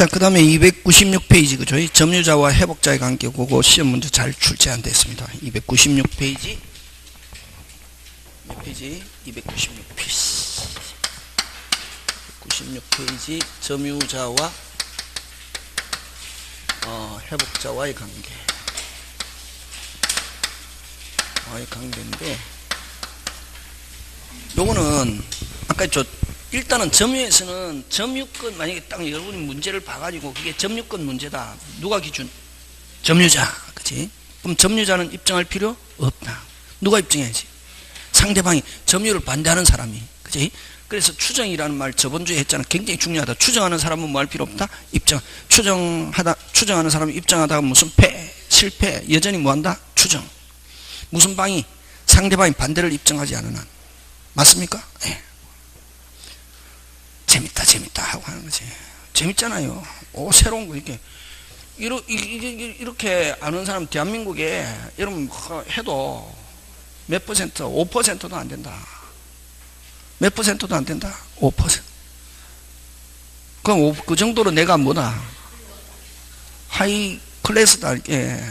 자, 그 다음에 296페이지, 그죠? 점유자와 회복자의 관계, 그거 시험 문제 잘 출제 안 됐습니다. 296페이지. 몇 페이지? 296페이지. 96페이지. 점유자와 회복자와의 관계. 관계인데, 요거는, 아까 일단은 점유에서는 점유권, 만약에 딱 여러분이 문제를 봐가지고 그게 점유권 문제다. 누가 기준? 점유자. 그치? 그럼 점유자는 입증할 필요 없다. 누가 입증해야지? 상대방이, 점유를 반대하는 사람이. 그치? 그래서 추정이라는 말 저번주에 했잖아. 굉장히 중요하다. 추정하는 사람은 뭐 할 필요 없다? 입증. 추정하는 사람이 입증하다가 무슨 실패, 여전히 뭐 한다? 추정. 무슨 방이? 상대방이 반대를 입증하지 않은 한. 맞습니까? 네. 재밌다 하고 하는 거지. 재밌잖아요. 새로운 거 이렇게 아는 사람 대한민국에 여러분 해도 몇 퍼센트? 5%도 안 된다. 몇 퍼센트도 안 된다? 5%. 그럼 그 정도로 내가 뭐다? 하이 클래스다. 이렇게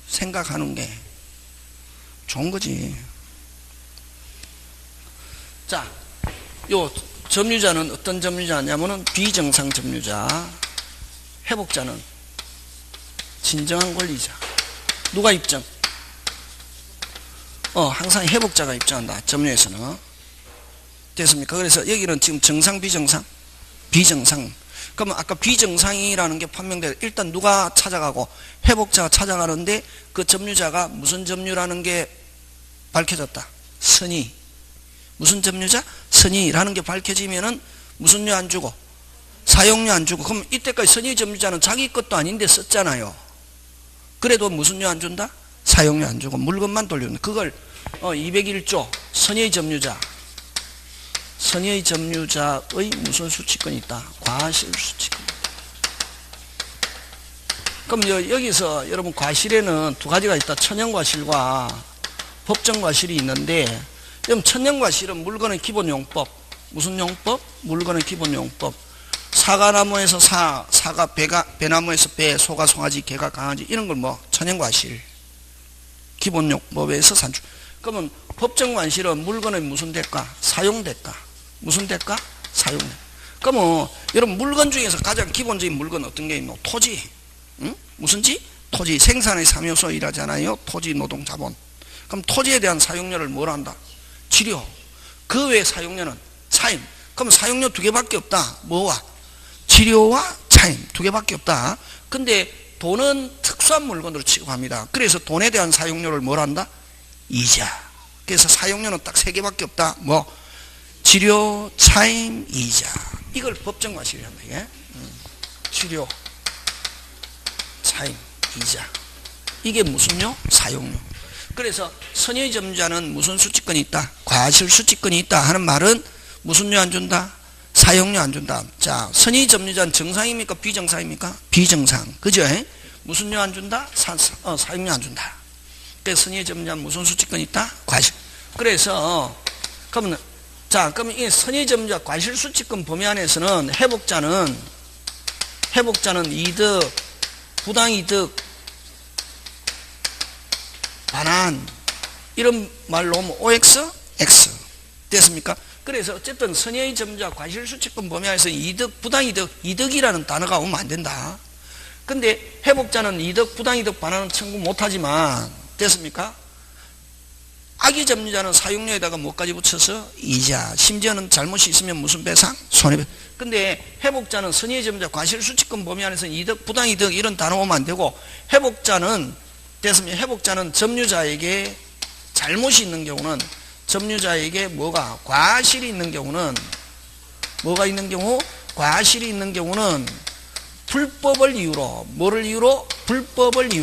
생각하는 게 좋은 거지. 자, 점유자는 어떤 점유자냐면은 비정상 점유자, 회복자는 진정한 권리자. 누가 입증? 항상 회복자가 입증한다. 점유에서는. 됐습니까? 그래서 여기는 지금 정상, 비정상? 비정상. 그러면 아까 비정상이라는 게 판명돼. 일단 누가 찾아가고 회복자가 찾아가는데 그 점유자가 무슨 점유라는 게 밝혀졌다. 선의. 무슨 점유자? 선의라는 게 밝혀지면은 무슨 료 안 주고? 사용료 안 주고. 그럼 이때까지 선의 점유자는 자기 것도 아닌데 썼잖아요. 그래도 무슨 료 안 준다? 사용료 안 주고 물건만 돌려준다. 그걸 201조 선의 점유자. 선의 점유자의 무슨 수치권이 있다? 과실 수치권. 그럼 여기서 여러분 과실에는 두 가지가 있다. 천연과실과 법정과실이 있는데, 그럼 천연과실은 물건의 기본용법. 무슨 용법? 물건의 기본용법. 사과나무에서 사과, 배나무에서 배, 소가 송아지, 개가 강아지, 이런 걸 천연과실. 기본용법에서 산출. 그러면 법정과실은 물건의 무슨 대가? 사용대가. 무슨 대가? 사용대가. 그러면 여러분 물건 중에서 가장 기본적인 물건 어떤 게 있노? 토지. 응? 무슨지? 토지. 생산의 3요소 일하잖아요. 토지, 노동, 자본. 그럼 토지에 대한 사용료를 뭘 한다? 치료. 그 외에 사용료는 차임. 그럼 사용료 두 개밖에 없다. 뭐와? 치료와 차임. 두 개밖에 없다. 근데 돈은 특수한 물건으로 취급합니다. 그래서 돈에 대한 사용료를 뭘 한다? 이자. 그래서 사용료는 딱 세 개밖에 없다. 치료, 차임, 이자. 이걸 법정과실이란다. 이게. 치료, 차임, 이자. 이게 무슨요? 사용료. 그래서 선의 점유자는 무슨 수치권이 있다? 과실 수치권이 있다 하는 말은 무슨 료 안 준다? 사용료 안 준다. 자, 선의 점유자는 정상입니까? 비정상입니까? 비정상. 그죠? 무슨 료 안 준다? 사용료 안 준다. 그래서 선의 점유자는 무슨 수치권이 있다? 과실. 그래서 그러면 이 선의 점유자 과실 수치권 범위 안에서는 회복자는 이득, 부당이득, 반환, 이런 말로 하면 OX, X. 됐습니까? 그래서 어쨌든 선의 점유자 과실 수치권 범위 안에서 이득, 부당이득, 이득이라는 단어가 오면 안 된다. 근데 회복자는 이득, 부당이득, 반환은 청구 못하지만, 됐습니까? 악의 점유자는 사용료에다가 뭐까지 붙여서? 이자. 심지어는 잘못이 있으면 무슨 배상? 손해배상. 근데 회복자는 선의 점유자 과실 수치권 범위 안에서 이득, 부당이득 이런 단어 오면 안 되고, 회복자는 점유자에게 잘못이 있는 경우는, 점유자에게 과실이 있는 경우는, 뭐가 있는 경우? 과실이 있는 경우는 불법을 이유로, 뭐를 이유로? 불법을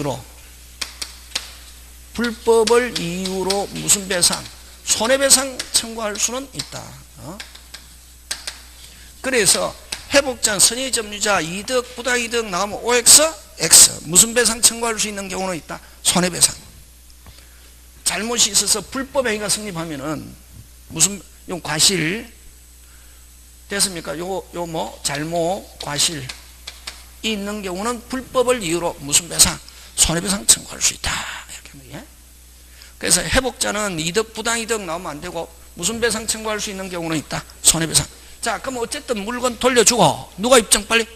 이유로 무슨 배상? 손해배상 청구할 수는 있다. 그래서 회복자는 선의 점유자 이득, 부당이득 나오면 OX, X. 무슨 배상 청구할 수 있는 경우는 있다? 손해배상. 잘못이 있어서 불법 행위가 성립하면은 무슨 과실 됐습니까? 잘못, 과실. 있는 경우는 불법을 이유로 무슨 배상? 손해배상 청구할 수 있다. 이렇게 예? 그래서 회복자는 이득, 부당이득 나오면 안 되고 무슨 배상 청구할 수 있는 경우는 있다. 손해배상. 자, 그럼 어쨌든 물건 돌려주고 누가 입증 빨리?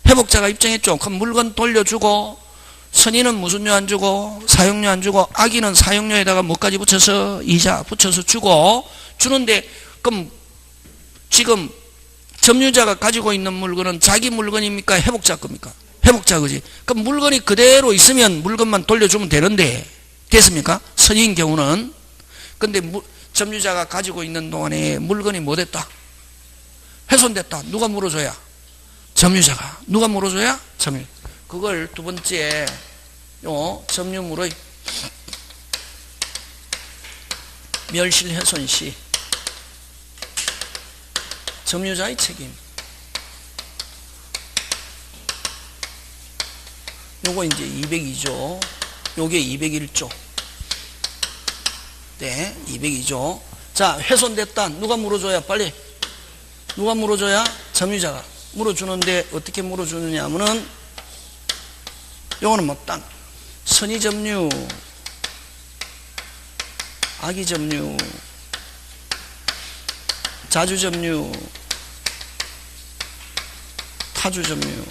회복자가 입증했죠. 그럼 물건 돌려주고 선의는 무슨료 안 주고 사용료 안 주고 악의는 사용료에다가 뭐까지 붙여서 이자 붙여서 주고 주는데 그럼 지금 점유자가 가지고 있는 물건은 자기 물건입니까? 회복자 겁니까? 회복자 거지. 그럼 물건이 그대로 있으면 물건만 돌려주면 되는데 됐습니까? 선의인 경우는. 근데 점유자가 가지고 있는 동안에 물건이 뭐 됐다? 훼손됐다. 누가 물어줘야? 점유자가. 누가 물어줘야? 점유. 그걸 두 번째 점유물의 멸실훼손 시 점유자의 책임. 요거 이제 202조. 요게 201조. 네, 202조. 자, 훼손됐다. 누가 물어줘야 빨리? 누가 물어줘야? 점유자가. 물어주는데 어떻게 물어주느냐 하면은 요거는 뭐 딱 선의점유, 악의점유, 자주점유, 타주점유,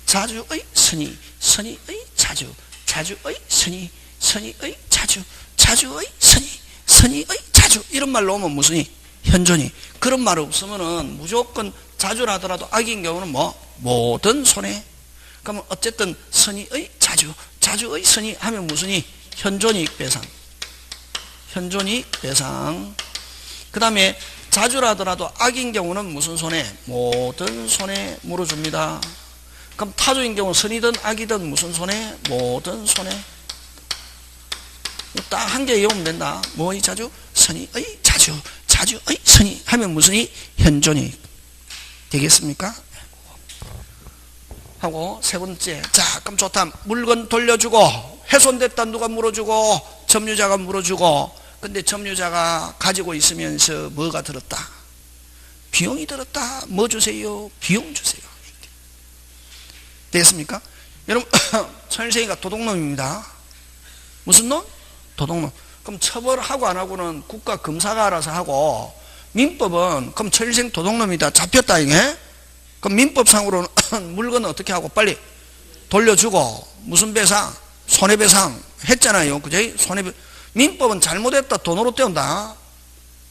자주의 선의, 선의의 자주, 자주의 선의, 선의의 자주, 자주의 선의, 선의의 자주. 이런 말 나오면 무슨 현존이. 그런 말 없으면은 무조건 자주라더라도 악인 경우는 뭐 모든 손해. 그러면 어쨌든 선의의 자주, 자주의 선의 하면 무슨 이 현존이익 배상, 현존이익 배상. 그 다음에 자주라더라도 악인 경우는 무슨 손해? 모든 손해 물어줍니다. 그럼 타주인 경우 선이든 악이든 무슨 손해? 모든 손해. 딱 한 개 외우면 된다. 뭐의 자주? 선의의 자주, 자주의 선의 하면 무슨 이 현존이익 되겠습니까? 하고 세 번째. 자, 그럼 좋다. 물건 돌려주고 훼손됐다. 누가 물어주고? 점유자가 물어주고. 근데 점유자가 가지고 있으면서 뭐가 들었다? 비용이 들었다. 뭐 주세요? 비용 주세요. 됐습니까? 여러분 천일생이가 도둑놈입니다. 무슨 놈? 도둑놈. 그럼 처벌하고 안 하고는 국가 검사가 알아서 하고, 민법은 그럼 천일생 도둑놈이다. 잡혔다 이게. 그럼 민법상으로는 물건은 어떻게 하고 빨리 돌려주고 무슨 배상? 손해배상 했잖아요. 그제? 민법은 잘못했다. 돈으로 때운다.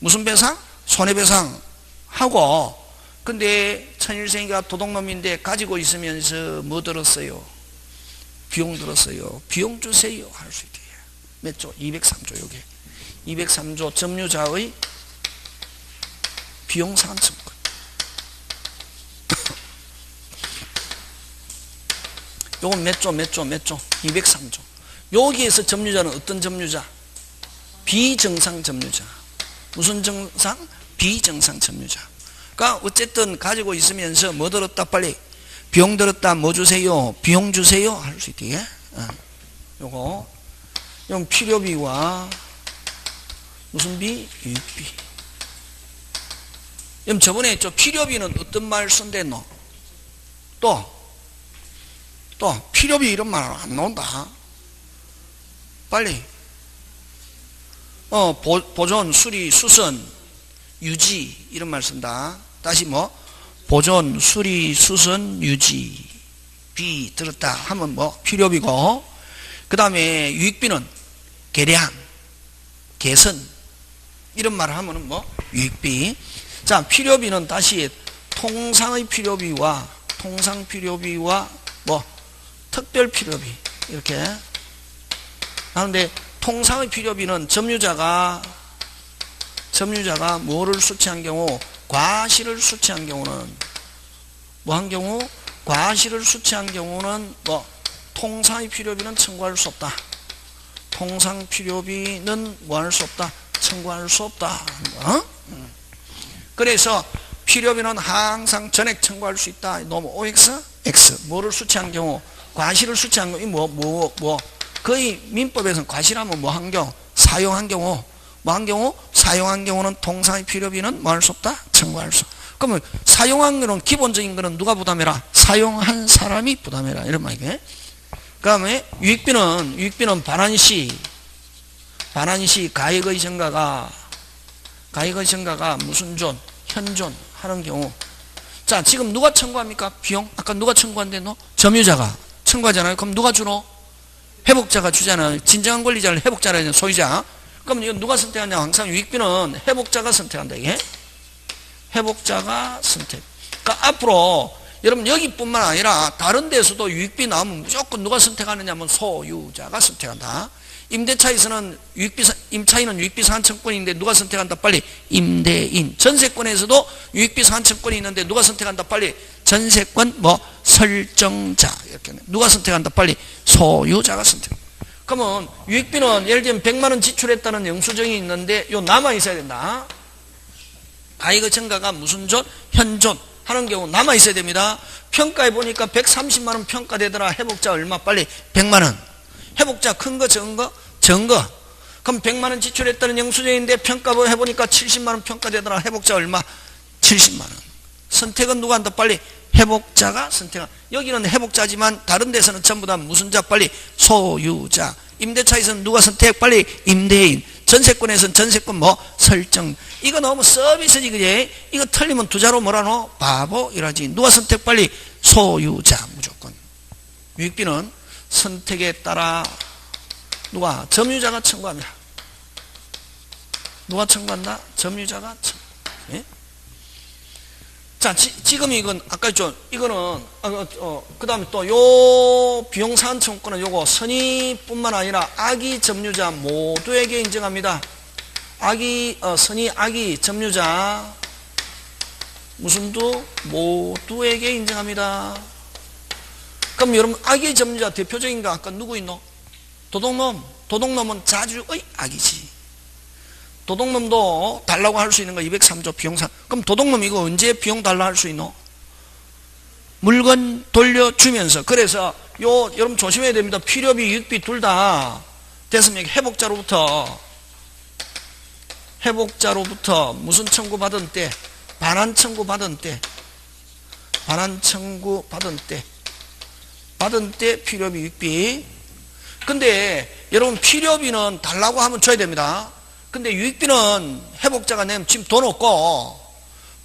무슨 배상? 손해배상 하고. 근데 천일생이가 도둑놈인데 가지고 있으면서 뭐 들었어요? 비용 들었어요. 비용 주세요. 할 수 있게. 몇 조? 203조. 요게 203조 점유자의 비용 상환청구. 요건 몇 조? 203조. 여기에서 점유자는 어떤 점유자? 비정상 점유자. 무슨 정상? 비정상 점유자. 그러니까 어쨌든 가지고 있으면서 뭐 들었다 빨리? 비용 들었다. 뭐 주세요? 비용 주세요. 할 수 있게. 요거. 이건 필요비와 무슨 비? 유익비. 그럼 저번에 했죠. 필요비는 어떤 말 쓴댔노? 또 필요비 이런 말 안 나온다. 빨리. 보존, 수리, 수선, 유지 이런 말 쓴다. 다시 뭐? 보존, 수리, 수선, 유지. 비 들었다 하면 뭐? 필요비고. 그 다음에 유익비는 계량, 개선 이런 말을 하면은 뭐? 유익비. 자, 필요비는 다시 통상의 필요비와 통상 필요비와 뭐? 특별 필요비 이렇게 하는데, 통상의 필요비는 점유자가 뭐를 수취한 경우? 과실을 수취한 경우는 뭐 한 경우? 과실을 수취한 경우는 뭐? 통상의 필요비는 청구할 수 없다. 통상 필요비는 뭐 할 수 없다? 청구할 수 없다. 그래서 필요비는 항상 전액 청구할 수 있다. 너무 OX? X. 뭐를 수취한 경우? 과실을 수취한 경우, 거의 민법에서는 과실하면 뭐 한 경우? 사용한 경우. 뭐 한 경우? 사용한 경우는 통상의 필요비는 뭐 할 수 없다? 청구할 수. 그러면 사용한 거는 기본적인 거는 누가 부담해라? 사용한 사람이 부담해라. 이런 말이게. 그 다음에 유익비는 반환시 가액의 증가가 무슨 존, 현존 하는 경우. 자, 지금 누가 청구합니까? 비용? 아까 누가 청구한대? 너? 점유자가 청구하잖아요. 그럼 누가 주노? 회복자가 주잖아요. 진정한 권리자를 회복자라 하는 소유자. 그럼 이건 누가 선택하냐? 항상 유익비는 회복자가 선택한다. 이게 회복자가 선택. 그러니까 앞으로 여러분 여기뿐만 아니라 다른 데서도 유익비 나오면 무조건 누가 선택하느냐 하면 소유자가 선택한다. 임대차에서는 임차인은 유익비 산청권인데 누가 선택한다? 빨리 임대인. 전세권에서도 유익비 산청권이 있는데 누가 선택한다? 빨리 전세권 설정자. 이렇게 누가 선택한다? 빨리 소유자가 선택. 그러면 유익비는 예를 들면 100만 원 지출했다는 영수증이 있는데 요 남아 있어야 된다. 가액의 증가가 무슨 존? 현존 하는 경우 남아 있어야 됩니다. 평가해 보니까 130만 원 평가되더라. 회복자 얼마? 빨리 100만 원. 회복자 큰 거 적은 거? 적은 거. 그럼 100만 원 지출했다는 영수증인데 평가해 보니까 70만 원 평가되더라. 회복자 얼마? 70만 원. 선택은 누가 한다? 빨리 회복자가 선택한. 여기는 회복자지만 다른 데서는 전부 다 무슨 자? 빨리 소유자. 임대차에서는 누가 선택? 빨리 임대인. 전세권에서는 전세권 설정. 이거 너무 서비스지, 그지? 이거 틀리면 두자로 뭐라노? 바보 이라지. 누가 선택? 빨리 소유자. 무조건. 유익비는 선택에 따라 누가? 점유자가 청구합니다. 누가 청구한다? 점유자가 청구. 예? 자, 지금 이건 아까 있죠. 이거는 그 다음에 또 요 비용사한 청구권은 요거 선의뿐만 아니라 악의 점유자 모두에게 인정합니다. 선의 악의 점유자 무슨 두? 모두에게 인정합니다. 그럼 여러분 악의 점유자 대표적인 거 아까 누구 있노? 도둑놈은 자주의 악이지. 도둑놈도 달라고 할 수 있는 거 203조 비용사. 그럼 도둑놈 이거 언제 비용 달라 할 수 있노? 물건 돌려주면서. 그래서 여러분 조심해야 됩니다. 필요비, 유익비 둘 다 됐으면 회복자로부터 무슨 청구 받은 때? 반환 청구 받은 때 필요비, 유익비. 근데 여러분 필요비는 달라고 하면 줘야 됩니다. 근데 유익비는 회복자가 내면 지금 돈 없고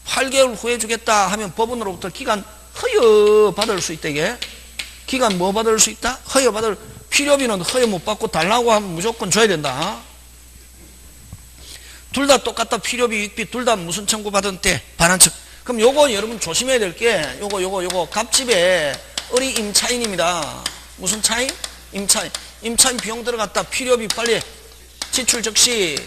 8개월 후에 주겠다 하면 법원으로부터 기간 허여 받을 수 있다. 이게 기간 받을 수 있다? 허여 받을. 필요비는 허여 못 받고 달라고 하면 무조건 줘야 된다. 둘 다 똑같다. 필요비, 유익비 둘 다 무슨 청구 받은 때? 반환 청구. 그럼 요거 여러분 조심해야 될 게 요거 갑집에 의리 임차인입니다. 무슨 차인? 임차인 비용 들어갔다. 필요비 빨리 지출 즉시.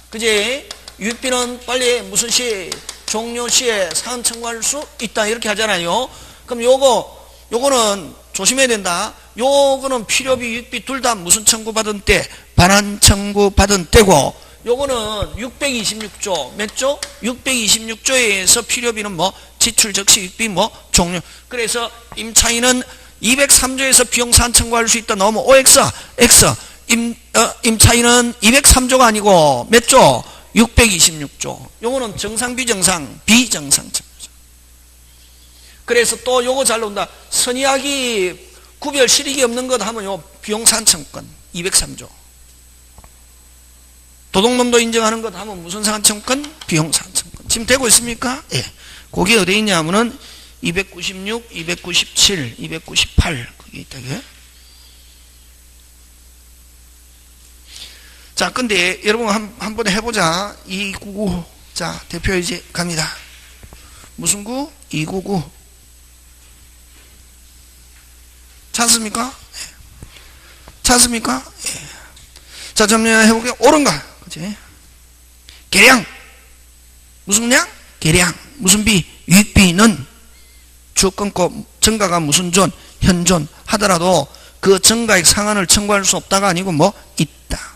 그지? 유익비는 빨리 무슨 시? 종료 시에 사은 청구할 수 있다. 이렇게 하잖아요. 그럼 요거는 조심해야 된다. 요거는 필요비, 유익비 둘 다 무슨 청구 받은 때? 반환 청구 받은 때고, 요거는 626조. 몇 조? 626조에 의해서 필요비는 지출 즉시 유익비 종료. 그래서 임차인은 203조에서 비용 사안 청구할 수 있다. 너무 OX, X. 임차인은 203조가 아니고 몇 조? 626조. 요거는 정상, 비정상 청구죠. 그래서 또 요거 잘 나온다. 선의악이 구별 실익이 없는 것 하면 요 비용 사안 청구권 203조. 도둑놈도 인정하는 것 하면 무슨 사안 청구권? 비용 사안 청구권. 지금 되고 있습니까? 예. 거기 어디 있냐 하면은 296, 297, 298 거기 있다. 이게. 자, 근데 여러분 한번 해보자. 299. 자, 대표 이제 갑니다. 무슨 구? 299. 찾습니까? 네. 찾습니까? 네. 자, 점령해볼게요. 옳은가? 그치? 계량. 무슨 량? 계량. 무슨 비? 유익비는 주 끊고 증가가 무슨 존? 현존 하더라도 그 증가액 상한을 청구할 수 없다가 아니고 있다.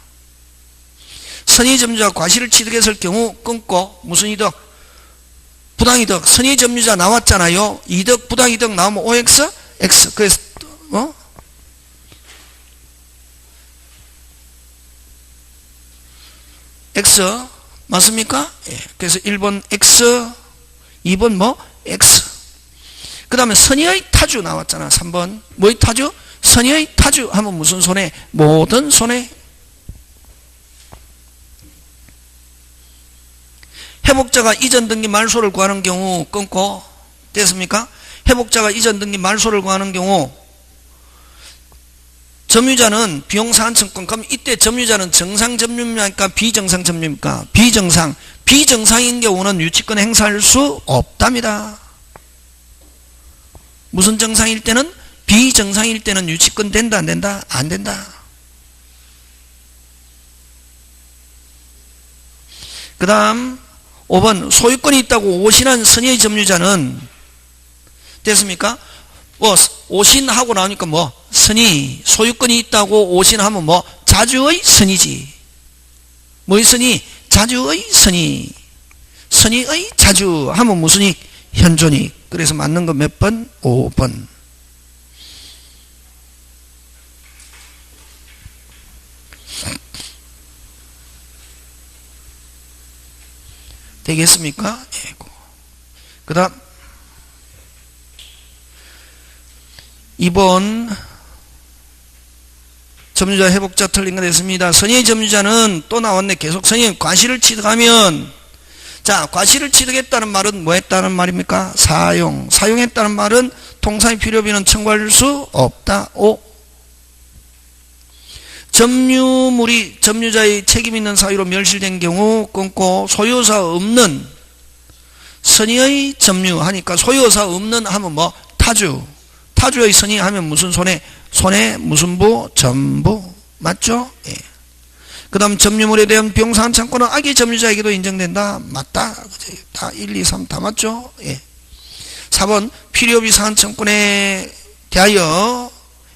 선의점유자 과실을 취득했을 경우 끊고 무슨 이득? 부당이득. 선의점유자 나왔잖아요. 이득, 부당이득 나오면 OX, X. 그래서 X 맞습니까? 예. 그래서 1번 X, 2번 뭐 X. 그 다음에 선의의 타주 나왔잖아. 3번 뭐의 타주? 선의의 타주 하면 무슨 손해? 모든 손해. 회복자가 이전 등기 말소를 구하는 경우 끊고 됐습니까? 회복자가 이전 등기 말소를 구하는 경우 점유자는 비용사한청권. 그럼 이때 점유자는 정상 점유입니까? 비정상 점유입니까? 비정상. 비정상인 경우는 유치권 행사할 수 없답니다. 무슨 정상일 때는? 비정상일 때는 유치권 된다 안 된다? 안 된다. 그 다음 5번 소유권이 있다고 오신한 선의의 점유자는 됐습니까? 오신하고 나오니까 뭐 선의 소유권이 있다고 오신하면 뭐 자주의 선의지. 뭐의 선의? 자주의 선의. 선의의 자주 하면 무슨 이? 현존이. 그래서 맞는 거 몇 번? 5번. 되겠습니까? 예. 그 다음 2번 점유자 회복자 틀린 거 됐습니다. 선의의 점유자는 또 나왔네. 계속 선의 과실을 취득하면 자 과실을 취득했다는 말은 뭐 했다는 말입니까? 사용했다는 말은 통상의 필요비는 청구할 수 없다. 5. 점유물이 점유자의 책임 있는 사유로 멸실된 경우 끊고 소유사 없는 선의의 점유 하니까 소유사 없는 하면 뭐 타주. 타주의 선의 하면 무슨 손해? 손해 무슨 부? 전부. 맞죠? 예. 그 다음 점유물에 대한 비용사한청권은 악의 점유자에게도 인정된다. 맞다. 다 1, 2, 3 다 맞죠? 예. 4번 필요비 사한청권에 대하여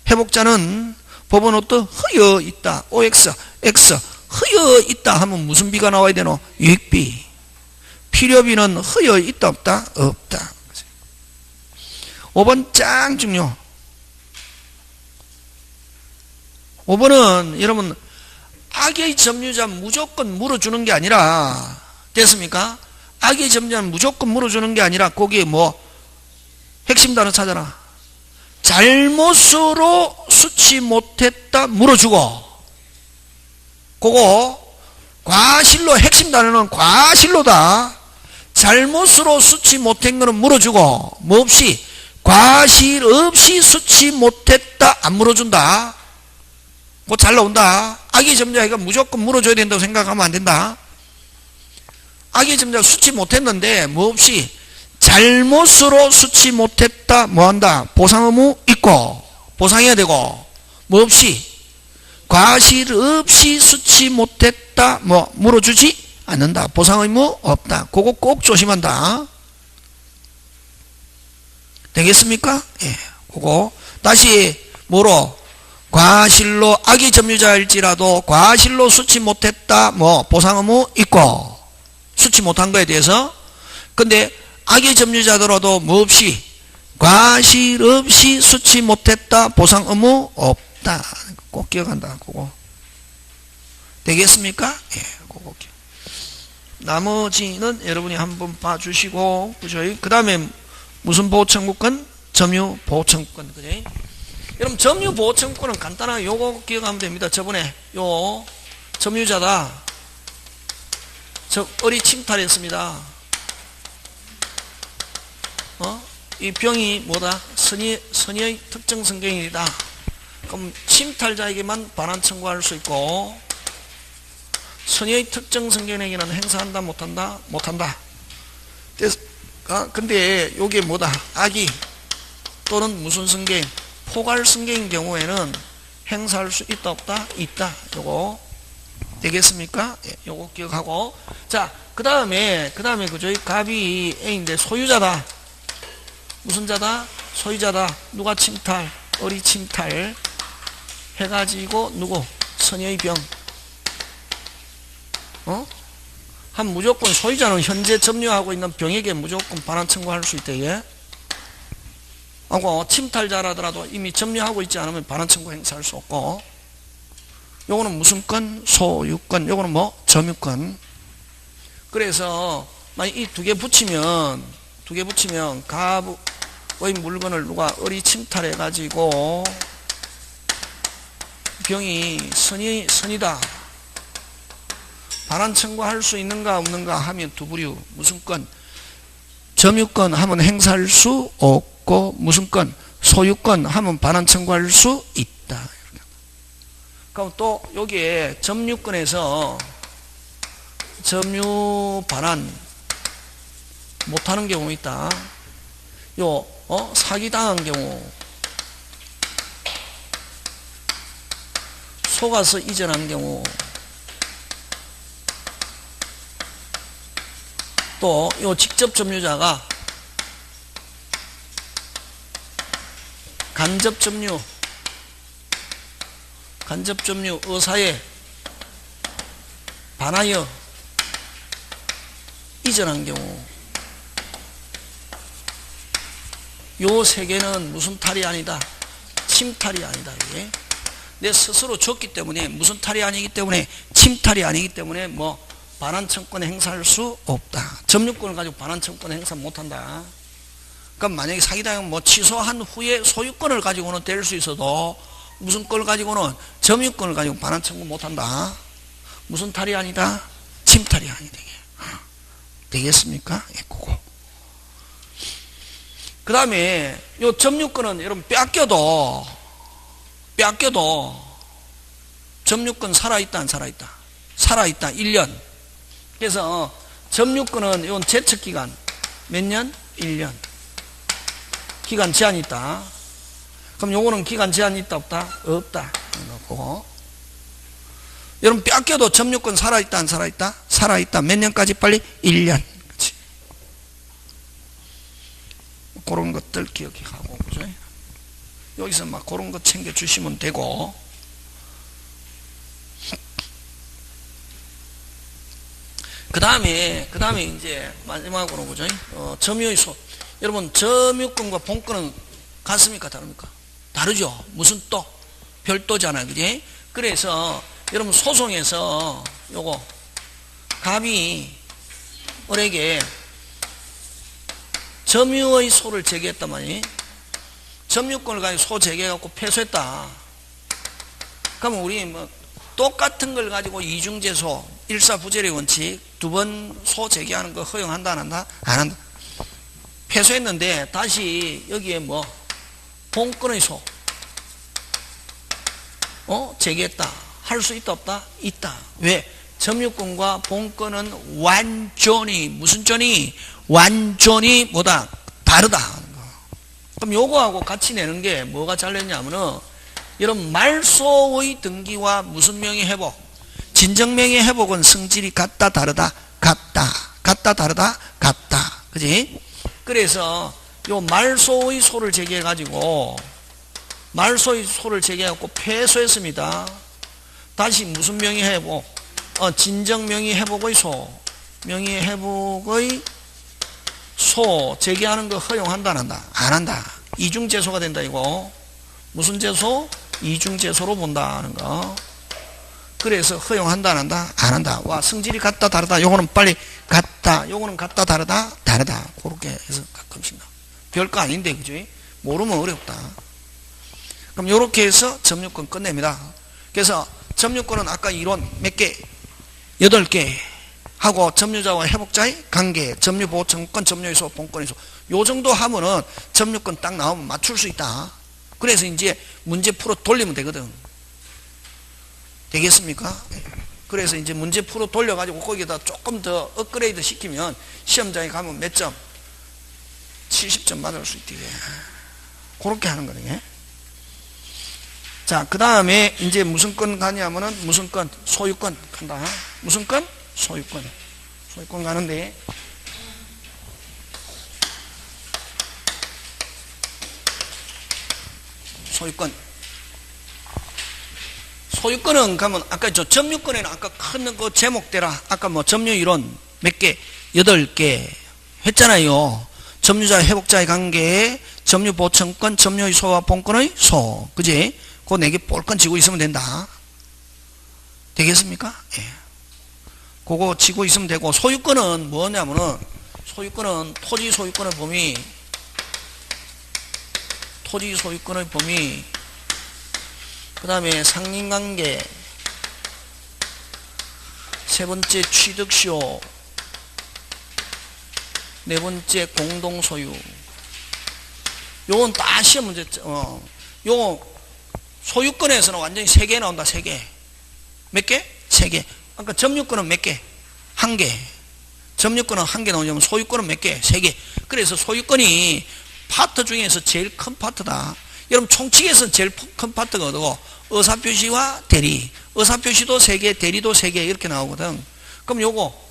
회복자는 법원 어떤 허여 있다. OX, X 허여 있다 하면 무슨 비가 나와야 되노? 유익비. 필요비는 허여 있다 없다? 없다. 5번 짱 중요. 5번은 여러분 악의 점유자 무조건 물어주는 게 아니라 됐습니까? 악의 점유자는 무조건 물어주는 게 아니라 거기에 뭐 핵심 단어 찾아라. 잘못으로 수치 못했다 물어주고 그거 과실로 핵심 단어는 과실로다. 잘못으로 수치 못한 거는 물어주고 뭐 없이 과실 없이 수치 못했다 안 물어준다. 뭐 잘 나온다. 악의 점유자가 무조건 물어줘야 된다고 생각하면 안 된다. 악의 점유자가 수치 못했는데 뭐 없이 잘못으로 수치 못했다 뭐 한다. 보상 의무 있고 보상해야 되고 뭐 없이 과실 없이 수치 못했다 뭐 물어주지 않는다. 보상 의무 없다. 그거 꼭 조심한다. 되겠습니까? 예, 그거 다시 뭐로 과실로 악의 점유자일지라도 과실로 수치 못했다 뭐 보상 의무 있고 수치 못한 거에 대해서 근데 악의 점유자더라도 뭐 없이 과실 없이 수치 못했다 보상 의무 없다. 꼭 기억한다. 그거 되겠습니까? 예, 그거 기억. 나머지는 여러분이 한번 봐주시고 그죠? 그 다음에 무슨 보호청구권? 점유보호청구권. 그죠? 여러분 점유보호청구권은 간단하게 요거 기억하면 됩니다. 저번에 요 점유자다. 저 어리 침탈했습니다. 이 병이 뭐다? 선의의 특정 성경이다. 그럼 침탈자에게만 반환 청구할 수 있고 선의의 특정 성경에게는 행사한다 못한다? 못한다. 근데 요게 뭐다? 악의 또는 무슨 성경? 포괄 성경인 경우에는 행사할 수 있다 없다? 있다. 요거 되겠습니까? 예, 요거 기억하고 자 그 다음에 그죠? 갑이 A인데 소유자다. 무슨 자다? 소유자다. 누가 침탈? 어리 침탈 해가지고 누구? 선의의 병. 한 무조건 소유자는 현재 점유하고 있는 병에게 무조건 반환 청구할 수 있대. 예? 하고 침탈자라더라도 이미 점유하고 있지 않으면 반환 청구 행사할 수 없고 요거는 무슨 건? 소유권. 요거는 뭐? 점유권. 그래서 만약 이 두 개 붙이면 두 개 붙이면 갑의 물건을 누가 을이 침탈해 가지고 병이 선이다. 반환 청구할 수 있는가 없는가 하면 두 부류. 무슨 건? 점유권 하면 행사할 수 없고, 무슨 건? 소유권 하면 반환 청구할 수 있다. 그럼 또 여기에 점유권에서 점유 반환 못하는 경우 있다. 사기당한 경우, 속아서 이전한 경우, 또 직접 점유자가 간접 점유 의사에 반하여 이전한 경우, 요 세 개는 무슨 탈이 아니다? 침탈이 아니다. 이게 내 스스로 줬기 때문에, 무슨 탈이 아니기 때문에, 침탈이 아니기 때문에 뭐 반환 청구권 행사할 수 없다. 점유권을 가지고 반환 청구권 행사 못한다. 그럼 만약에 사기당하면 뭐 취소한 후에 소유권을 가지고는 될 수 있어도, 무슨 걸 가지고는 점유권을 가지고 반환 청구 못한다. 무슨 탈이 아니다? 침탈이 아니다. 되겠습니까? 예, 그거. 그 다음에 요 점유권은 여러분 뺏겨도 점유권 살아있다 안 살아있다? 살아있다. 1년. 그래서 점유권은 이건 제척기간 몇 년? 1년. 기간 제한이 있다. 그럼 요거는 기간 제한이 있다 없다? 없다. 그거. 여러분 뺏겨도 점유권 살아있다 안 살아있다? 살아있다. 몇 년까지? 빨리? 1년. 그렇지. 그런 것들 기억하고, 그죠? 여기서 막 그런 거 챙겨주시면 되고, 그 다음에 이제 마지막으로, 그죠? 점유의 소. 여러분, 점유권과 본권은 같습니까? 다릅니까? 다르죠? 무슨 또? 별도잖아요. 그지? 그래서 여러분 소송에서 요거 갑이 을에게 점유의 소를 제기했단 말이에요. 점유권을 가지고 소 제기해갖고 패소했다. 그러면 우리 뭐 똑같은 걸 가지고 이중제소, 일사부재의 원칙, 두 번 소 제기하는 거 허용한다 안 한다? 안 한다. 패소했는데 다시 여기에 뭐 본권의 소 제기했다. 할 수 있다 없다? 있다. 왜? 점유권과 본권은 완전히 무슨 전이? 완전히 뭐다? 다르다. 그럼 요거하고 같이 내는 게 뭐가 잘렸냐면은 여러분 말소의 등기와 무슨 명의 회복? 진정명의 회복은 성질이 같다 다르다? 같다 다르다? 같다. 그지? 그래서 요 말소의 소를 제기해 가지고 패소했습니다. 다시 무슨 명의 회복? 진정 명의 회복의 소. 명의 회복의 소 제기하는 거 허용한다 안 한다? 안 한다. 이중제소가 된다 이거. 무슨 제소? 이중제소로 본다는 거. 그래서 허용한다 안 한다? 안 한다. 와, 성질이 같다 다르다. 요거는 빨리 같다. 요거는 같다 다르다? 다르다. 그렇게 해서 가끔씩 나. 별거 아닌데, 그죠? 모르면 어렵다. 그럼 요렇게 해서 점유권 끝냅니다. 그래서 점유권은 아까 이론 몇 개? 8개 하고 점유자와 회복자의 관계, 점유보호청권, 점유의소, 본권의소. 요 정도 하면은 점유권 딱 나오면 맞출 수 있다. 그래서 이제 문제 풀어 돌리면 되거든. 되겠습니까? 그래서 이제 문제 풀어 돌려가지고 거기에다 조금 더 업그레이드 시키면 시험장에 가면 몇 점? 70점 받을 수 있대. 그렇게 하는 거네. 자, 그 다음에 이제 무슨 건 가냐면은 무슨 건? 소유권 간다. 무슨 건? 소유권. 소유권 가는데 소유권은 가면 아까 저 점유권에는 아까 큰 그 제목대로 아까 뭐 점유 이론 몇 개? 8개 했잖아요. 점유자 회복자의 관계, 점유보청권, 점유의 소와 본권의 소. 그지? 그 4개 볼건 쥐고 있으면 된다. 되겠습니까? 예. 그거 쥐고 있으면 되고, 소유권은 뭐냐면은 소유권은 토지 소유권의 범위, 토지 소유권의 범위, 그 다음에 상린관계, 세 번째 취득시효, 네 번째 공동소유. 요건 다 시험 문제. 요 소유권에서는 완전히 3개 나온다. 3개. 몇 개? 3개. 아까 점유권은 몇 개? 1개. 점유권은 1개 나오냐면 소유권은 몇 개? 3개. 그래서 소유권이 파트 중에서 제일 큰 파트다. 여러분 총칙에서 제일 큰 파트가 어디고? 의사표시와 대리. 의사표시도 3개, 대리도 3개 이렇게 나오거든. 그럼 요거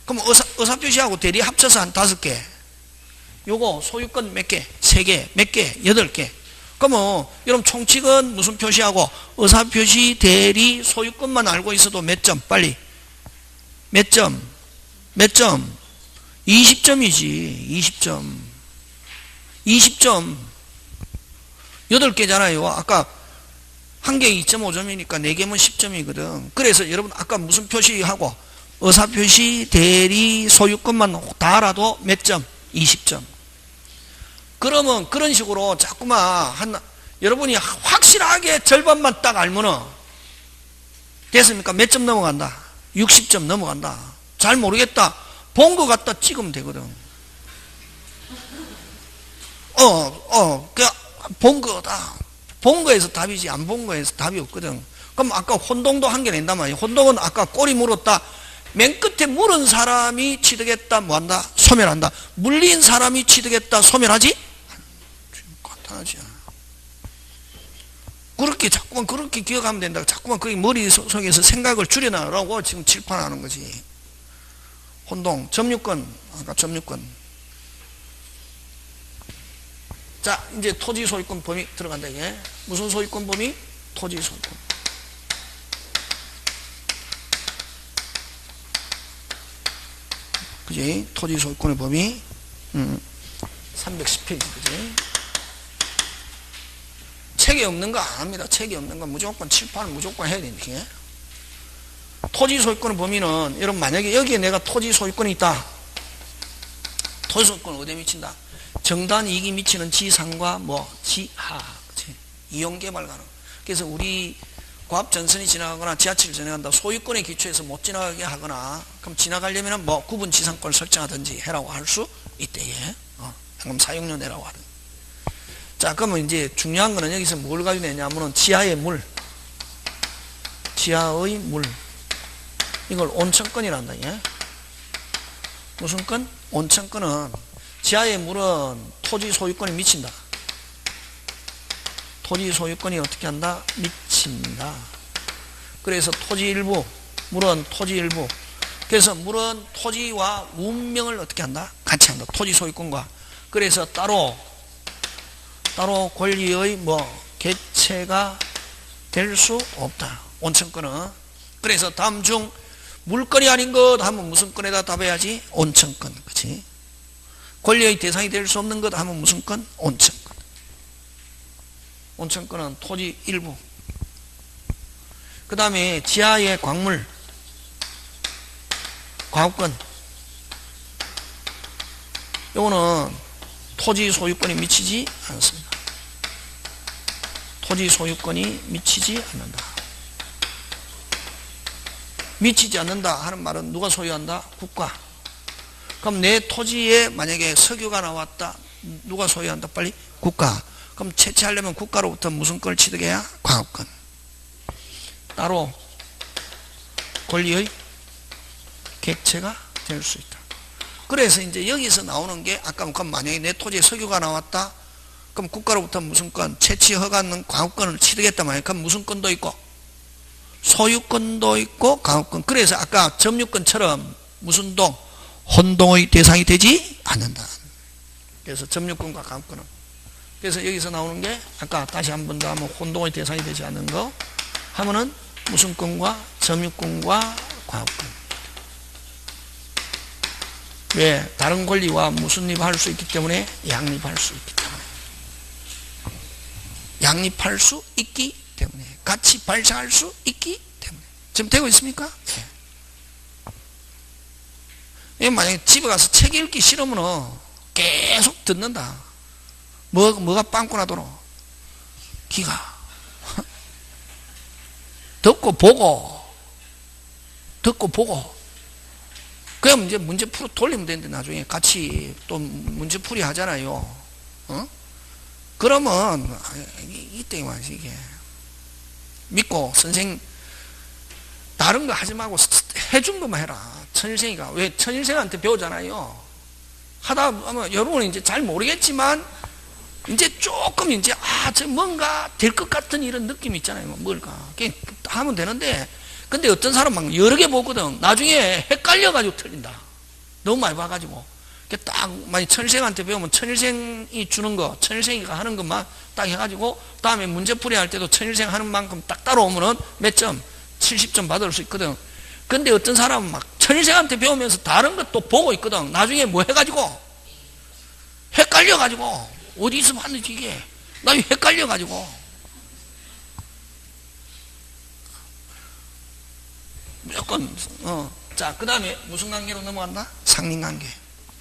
그럼 의사표시하고 대리 합쳐서 한 5개. 요거 소유권 몇 개? 3개. 몇 개? 8개. 그러면 여러분 총칙은 무슨 표시하고 의사표시, 대리, 소유권만 알고 있어도 몇 점? 빨리. 몇 점? 몇 점? 20점이지. 20점. 20점. 8개잖아요. 아까 한 개 2.5점이니까 4개면 10점이거든. 그래서 여러분 아까 무슨 표시하고 의사표시, 대리, 소유권만 다 알아도 몇 점? 20점. 그러면 그런 식으로 자꾸만 여러분이 확실하게 절반만 딱 알면은 됐습니까? 몇 점 넘어간다? 60점 넘어간다. 잘 모르겠다. 본 거 갖다 찍으면 되거든. 본 거다. 본 거에서 답이지 안 본 거에서 답이 없거든. 그럼 아까 혼동도 한 개 낸단 말이야. 혼동은 아까 꼬리 물었다. 맨 끝에 물은 사람이 취득했다. 뭐한다? 소멸한다. 물린 사람이 취득했다. 소멸하지? 간단하지. 그렇게 자꾸만 그렇게 기억하면 된다. 자꾸만 그게 머릿속에서 생각을 줄여나가라고 지금 칠판하는 거지. 혼동, 점유권, 아까 점유권. 자, 이제 토지 소유권 범위 들어간다, 이게. 무슨 소유권 범위? 토지 소유권. 그지? 토지 소유권의 범위. 310페이지, 그지? 책이 없는 거 안 합니다. 책이 없는 거 무조건 칠판은 무조건 해야 되니까. 토지 소유권의 범위는, 여러분, 만약에 여기에 내가 토지 소유권이 있다. 토지 소유권 어디에 미친다? 정단 이익이 미치는 지상과 지하, 그치? 이용개발 가능. 그래서 우리 고압전선이 지나가거나 지하철이 지나간다. 소유권의 기초에서 못 지나가게 하거나, 그럼 지나가려면 구분 지상권을 설정하든지 해라고 할 수 있대, 예. 그럼 사용료 내라고 하든. 자, 그러면 이제 중요한 거는 여기서 뭘 가지고 내냐면은 지하의 물. 지하의 물. 이걸 온천권이란다, 예. 무슨 건? 온천권은 지하의 물은 토지 소유권이 미친다. 토지 소유권이 어떻게 한다? 미친다. 그래서 토지 일부, 물은 토지 일부. 그래서 물은 토지와 운명을 어떻게 한다? 같이 한다. 토지 소유권과. 그래서 따로 권리의 개체가 될 수 없다. 온천권은. 그래서 다음 중 물건이 아닌 것 하면 무슨 건에다 답해야지? 온천권. 그치? 권리의 대상이 될 수 없는 것 하면 무슨 건? 온천권. 온천권은 토지 일부. 그 다음에 지하의 광물, 과업권. 요거는 토지 소유권이 미치지 않습니다. 토지 소유권이 미치지 않는다. 미치지 않는다 하는 말은 누가 소유한다? 국가. 그럼 내 토지에 만약에 석유가 나왔다. 누가 소유한다? 빨리? 국가. 그럼 채취하려면 국가로부터 무슨 권을 취득해야? 과업권. 따로 권리의 객체가 될 수 있다. 그래서 이제 여기서 나오는 게 아까 만약에 내 토지에 석유가 나왔다. 그럼 국가로부터 무슨 권? 채취 허가는 과업권을 취득했단 말이에요. 그럼 무슨 권도 있고? 소유권도 있고 과업권. 그래서 아까 점유권처럼 무슨 동? 혼동의 대상이 되지 않는다. 그래서 점유권과 과업권은. 그래서 여기서 나오는 게 아까 다시 한 번 더 하면 혼동의 대상이 되지 않는 거 하면은 무슨 권과 점유권과 과업권. 왜? 다른 권리와 무슨립할 수 있기 때문에 양립할 수 있기 때문에. 양립할 수 있기 때문에. 같이 발생할 수 있기 때문에. 지금 되고 있습니까? 네. 만약에 집에 가서 책 읽기 싫으면 계속 듣는다. 뭐가 빵꾸 나도록. 기가. 듣고 보고. 그럼 이제 문제 돌리면 되는데 나중에 같이 또 문제 풀이 하잖아요. 어? 그러면 이때 말이지 이게. 믿고 선생 다른 거 하지 말고 해준 것만 해라. 천일생이가 왜 천일생한테 배우잖아요. 하다 보면 여러분은 이제 잘 모르겠지만 이제 조금 이제 저 뭔가 될 것 같은 이런 느낌이 있잖아요. 뭘까? 그냥 하면 되는데 근데 어떤 사람 막 여러 개 보거든. 나중에 헷갈려가지고 틀린다. 너무 많이 봐가지고 딱 만약 천일생한테 배우면 천일생이 주는 거, 천일생이가 하는 것만 딱 해가지고 다음에 문제풀이 할 때도 천일생 하는 만큼 딱 따라오면은 몇 점? 70점 받을 수 있거든. 근데 어떤 사람은 막 천일생한테 배우면서 다른 것도 보고 있거든. 나중에 뭐 해가지고 헷갈려가지고 어디서 봤는지 이게 나중에 헷갈려가지고 무조건 자, 그 다음에 무슨 관계로 넘어간다? 상린관계.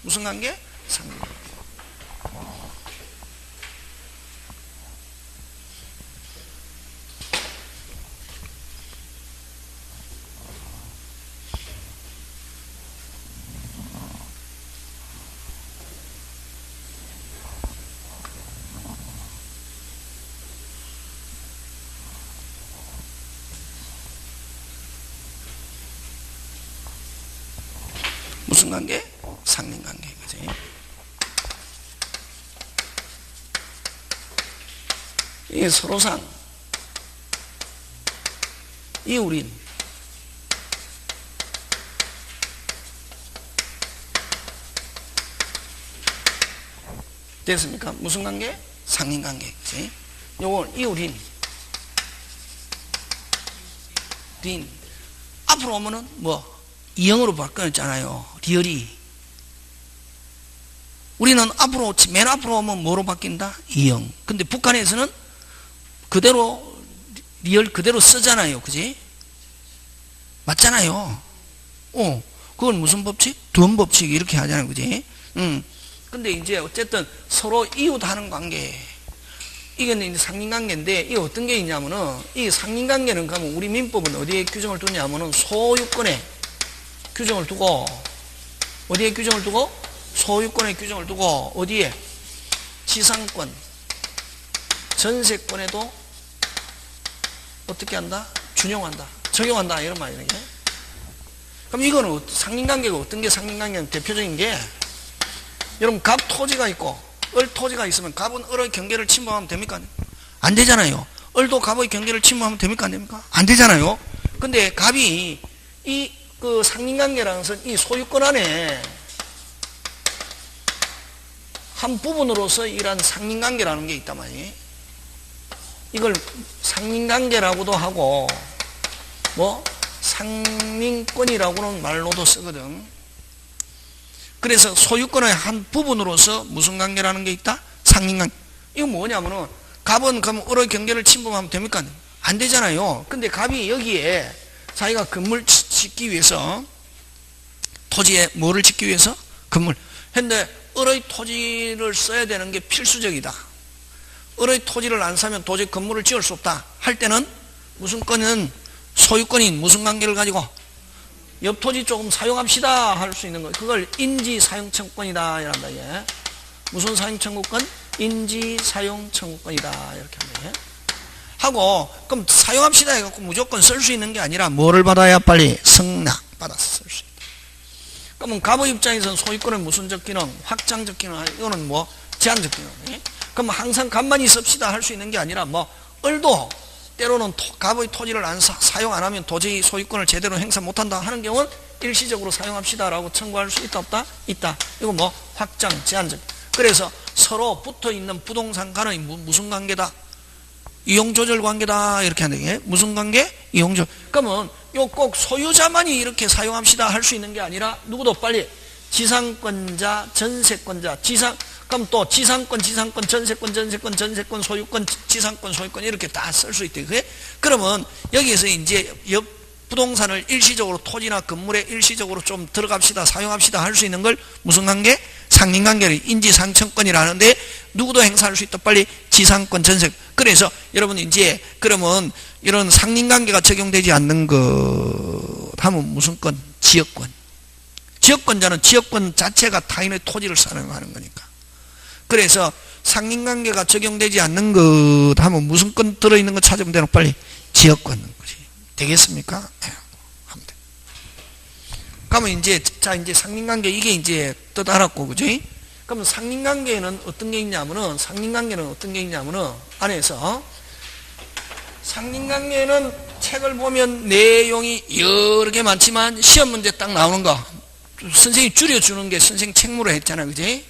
무슨 관계? 상린관계. 무슨 관계? 상린관계. 그지? 이게 서로상 이우린 됐습니까? 무슨 관계? 상린관계. 그지? 요걸 이우린 린 앞으로 오면은 뭐 이형으로 바뀌었잖아요. 리얼이. 우리는 앞으로 맨 앞으로 오면 뭐로 바뀐다? 이형. 근데 북한에서는 그대로 리얼 그대로 쓰잖아요. 그지? 맞잖아요. 그건 무슨 법칙? 두음 법칙 이렇게 하잖아요. 그지? 근데 이제 어쨌든 서로 이웃하는 관계. 이게 이제 상린관계인데 이게 어떤 게 있냐면은 이 상린관계는 그러면 우리 민법은 어디에 규정을 두냐면은 소유권에 규정을 두고 어디에 규정을 두고 소유권에 규정을 두고 어디에 지상권 전세권에도 어떻게 한다? 준용한다. 적용한다. 이런 말이에요. 그럼 이거는 상린관계가 어떤 게 상린관계는 대표적인 게 여러분 갑 토지가 있고 을 토지가 있으면 갑은 을의 경계를 침범하면 됩니까? 안 되잖아요. 을도 갑의 경계를 침범하면 됩니까? 안 됩니까? 안 되잖아요. 근데 갑이 그 상린관계라는 것은 이 소유권 안에 한 부분으로서 이런 상린관계라는 게 있단 말이에요. 이걸 상린관계라고도 하고 뭐 상린권이라고는 말로도 쓰거든. 그래서 소유권의 한 부분으로서 무슨 관계라는 게 있다? 상린관계. 이거 뭐냐면은 갑은 그럼 을의 경계를 침범하면 됩니까? 안 되잖아요. 근데 갑이 여기에 자기가 건물 짓기 위해서 토지에 뭐를 짓기 위해서? 건물. 근데 을의 토지를 써야 되는 게 필수적이다. 을의 토지를 안 사면 도저히 건물을 지을 수 없다. 할 때는 무슨 권은 소유권인 무슨 관계를 가지고 옆 토지 조금 사용합시다 할 수 있는 거. 그걸 인지사용청구권이다 이란다. 이게. 무슨 사용청구권? 인지사용청구권이다 이렇게 합니다. 하고 그럼 사용합시다 해갖고 무조건 쓸 수 있는 게 아니라 뭐를 받아야 빨리 승낙 받아서 쓸 수 있다. 그러면 갑의 입장에서는 소유권의 무슨 적기능? 확장적 기능. 이거는 뭐 제한적 기능. 그럼 항상 갑만이 씁시다 할 수 있는 게 아니라 뭐 을도 때로는 갑의 토지를 사용 안 하면 도저히 소유권을 제대로 행사 못한다 하는 경우는 일시적으로 사용합시다라고 청구할 수 있다 없다? 있다. 이거 뭐 확장 제한적. 그래서 서로 붙어있는 부동산 간의 무슨 관계다? 이용조절 관계다 이렇게 하는 게 무슨 관계? 이용조절. 그러면 요 꼭 소유자만이 이렇게 사용합시다 할 수 있는 게 아니라 누구도 빨리 지상권자, 전세권자, 그럼 또 지상권, 전세권, 소유권, 지상권, 소유권 이렇게 다 쓸 수 있대. 그래? 그러면 여기에서 이제 옆 부동산을 일시적으로 토지나 건물에 일시적으로 좀 들어갑시다 사용합시다 할 수 있는 걸 무슨 관계? 상린관계를 인지상청권이라 하는데 누구도 행사할 수 있다. 빨리 지상권 전세. 그래서 여러분 이제 그러면 이런 상린관계가 적용되지 않는 것 하면 무슨 권? 지역권. 지역권자는 지역권 자체가 타인의 토지를 사용하는 거니까. 그래서 상린관계가 적용되지 않는 것 하면 무슨 권 들어있는 거 찾으면 되는 빨리 지역권. 되겠습니까? 네, 하면 돼. 그러면 이제 자 이제 상린관계 이게 이제 뜻 알았고 그죠? 그러면 상린관계는 어떤 게 있냐면은 안에서 상린관계는 책을 보면 내용이 여러 개 많지만 시험 문제 딱 나오는 거 선생님이 줄여주는 게 선생님 책무로 했잖아 그지?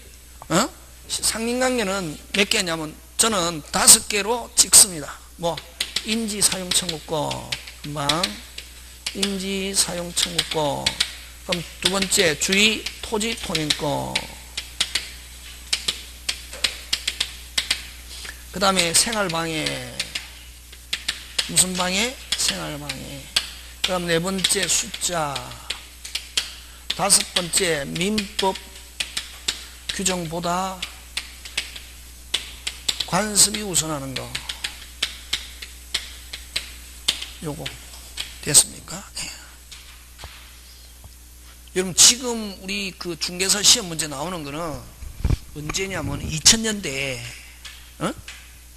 상린관계는 몇 개냐면 저는 5개로 찍습니다. 뭐 인지사용청구권 금방 인지사용청구권 그럼 두 번째 주의 토지 토민권 그 다음에 생활방해 무슨 방해? 생활방해 그럼 네 번째 숫자 5번째 민법 규정보다 관습이 우선하는 거 요거 됐습니까? 네. 여러분 지금 우리 그 중개사 시험 문제 나오는 거는 언제냐면 2000년대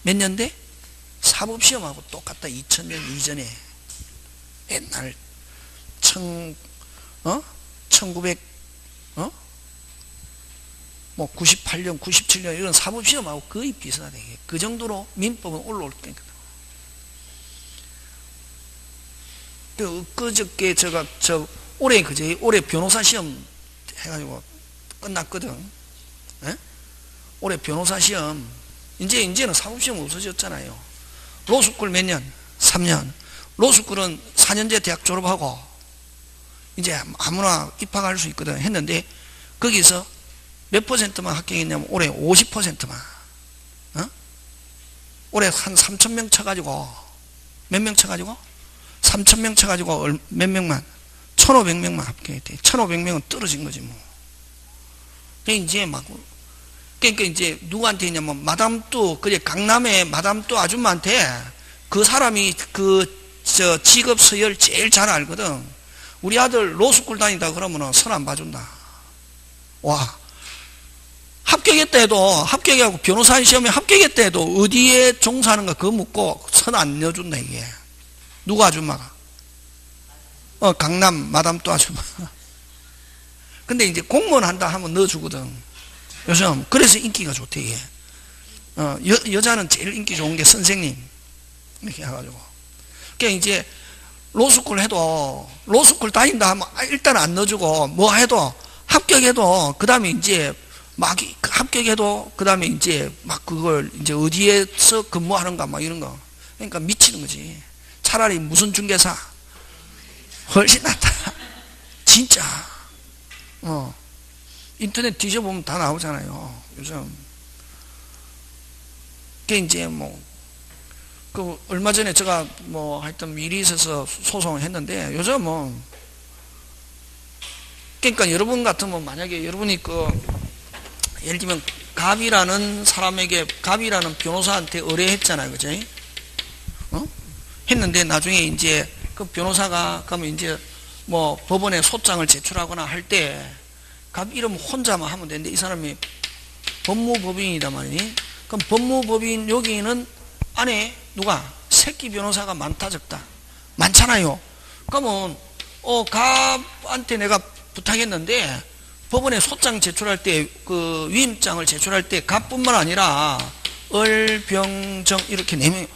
몇 년대? 사법시험하고 똑같다. 2000년 이전에 옛날 1900 뭐 98년 97년 이런 사법시험하고 거의 비슷하다. 그 정도로 민법은 올라올 거니까. 그저께 올해 변호사 시험 해가지고 끝났거든. 에? 올해 변호사 시험 이제는 사법시험 없어졌잖아요. 로스쿨 몇 년? 3년. 로스쿨은 4년제 대학 졸업하고 이제 아무나 입학할 수 있거든. 했는데 거기서 몇 퍼센트만 합격했냐면 올해 50%만. 올해 한 3,000명 쳐가지고 몇 명 쳐가지고? 3,000명 쳐가지고 몇 명만? 1,500명만 합격했대. 1,500명은 떨어진 거지 뭐. 그러니까 이제 누구한테 있냐면 마담뚜 그제 강남의 마담뚜 아줌마한테 그 사람이 저 직업 서열 제일 잘 알거든. 우리 아들 로스쿨 다닌다 그러면은 선 안 봐준다. 와. 합격했다 해도 합격하고 변호사 시험에 합격했다 해도 어디에 종사하는가 그거 묻고 선 안 넣어준다 이게. 누구 아줌마가? 강남 마담뚜 아줌마. 근데 이제 공무원 한다 하면 넣어주거든. 요즘 그래서 인기가 좋대 이게. 여자는 제일 인기 좋은 게 선생님 이렇게 해가지고. 그러니까 이제 로스쿨 해도 로스쿨 다닌다 하면 일단 안 넣어주고 뭐 해도 합격해도 그 다음에 이제 막 합격해도 그 다음에 이제 막 그걸 이제 어디에서 근무하는가 막 이런 거. 그러니까 미치는 거지. 차라리 무슨 중개사 훨씬 낫다. 진짜. 인터넷 뒤져보면 다 나오잖아요. 요즘. 그게 이제 얼마 전에 제가 하여튼 일이 있어서 소송을 했는데 요즘 그러니까 여러분 같으면 만약에 여러분이 예를 들면 갑이라는 변호사한테 의뢰했잖아요. 그지? 했는데 나중에 이제 그 변호사가 그러면 이제 법원에 소장을 제출하거나 할 때 갑 이름 혼자만 하면 되는데 이 사람이 법무법인이다 말이니. 그럼 법무법인 여기는 안에 누가 새끼 변호사가 많다 적다? 많잖아요. 그러면 갑한테 내가 부탁했는데 법원에 소장 제출할 때 그 위임장을 제출할 때 갑뿐만 아니라 을병정 이렇게 4명.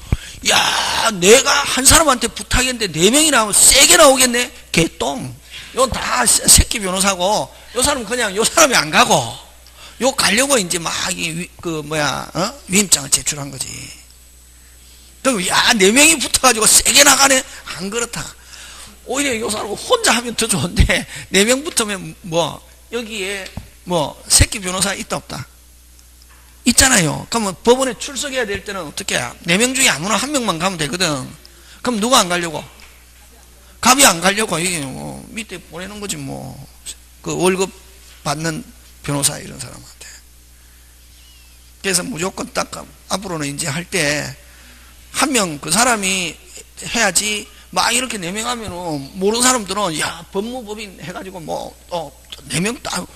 야, 내가 한 사람한테 부탁했는데 4명이 나오면 세게 나오겠네. 개똥. 이건 다 새끼 변호사고 요 사람은 그냥 요 사람이 안 가고 요 가려고 이제 막 위임장을 제출한 거지. 그럼 야 4명이 붙어가지고 세게 나가네. 안 그렇다. 오히려 요 사람은 혼자 하면 더 좋은데 4명 붙으면 여기에 새끼 변호사 있다 없다? 있잖아요. 그러면 법원에 출석해야 될 때는 어떻게 해야? 4명 중에 아무나 한 명만 가면 되거든. 그럼 누가 안 가려고? 갑이 안 가려고 이게 뭐 밑에 보내는 거지 뭐. 그 월급 받는 변호사 이런 사람한테. 그래서 무조건 딱 앞으로는 이제 할 때 한 명 그 사람이 해야지. 막 이렇게 4명 하면은 모르는 사람들은 야 법무법인 해가지고 뭐 4명 딱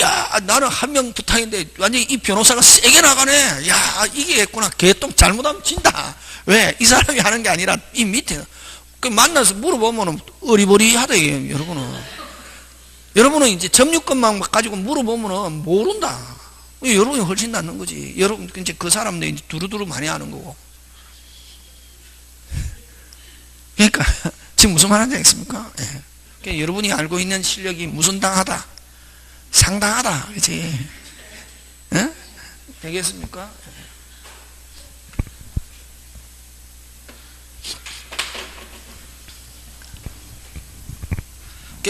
야 나는 한 명 부탁인데 완전히 이 변호사가 세게 나가네. 야 이기겠구나. 개똥 잘못하면 진다. 왜? 이 사람이 하는 게 아니라 이 밑에 그 만나서 물어보면은 어리버리하다 이게 여러분은 이제 점유권만 가지고 물어보면은 모른다. 여러분이 훨씬 낫는 거지. 여러분 이제 그 사람들 이제 두루두루 많이 하는 거고. 그러니까 지금 무슨 말 하는지 알겠습니까? 예. 그러니까 여러분이 알고 있는 실력이 무슨 당하다, 상당하다, 그렇지? 예? 되겠습니까?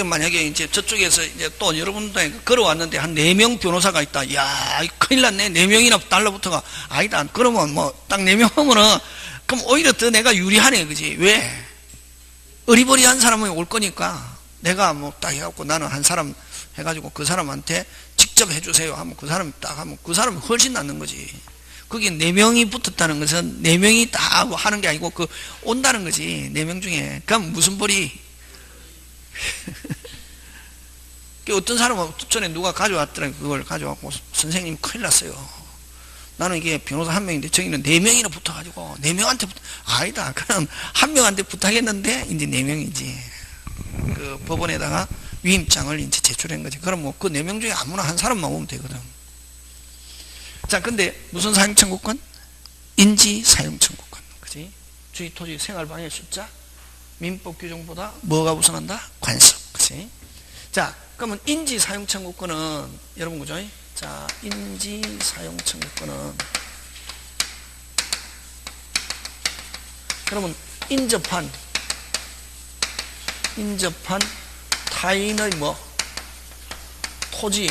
만약에 이제 저쪽에서 이제 또 여러분들 걸어왔는데 한 4명 변호사가 있다. 야, 큰일 났네. 4명이나 달라붙어가. 아니다. 그러면 뭐 딱 4명 하면은 그럼 오히려 더 내가 유리하네. 그지? 왜? 어리버리한 사람이 올 거니까 내가 뭐 딱 해갖고 나는 한 사람 해가지고 그 사람한테 직접 해주세요 하면 그 사람이 딱 하면 그 사람이 훨씬 낫는 거지. 그게 4명이 붙었다는 것은 4명이 다 하는 게 아니고 그 온다는 거지. 4명 중에. 그럼 무슨 벌이 어떤 사람은 전에 누가 가져왔더라. 그걸 가져왔고 선생님 큰일 났어요. 나는 이게 변호사 1명인데 저기는 4명이나 붙어가지고 4명한테 아니다. 그럼 1명한테 부탁했는데 이제 4명이지. 그 법원에다가 위임장을 이제 제출한 거지. 그럼 뭐 그 4명 중에 아무나 한 사람만 오면 되거든. 자, 근데 무슨 사용청구권? 인지 사용청구권. 그지? 주의 토지 생활방해 십자 민법 규정보다 뭐가 우선한다? 관습. 그지? 자, 그러면 인지 사용청구권은 여러분 그죠? 자, 인지 사용청구권은 그러면 인접한 타인의 뭐 토지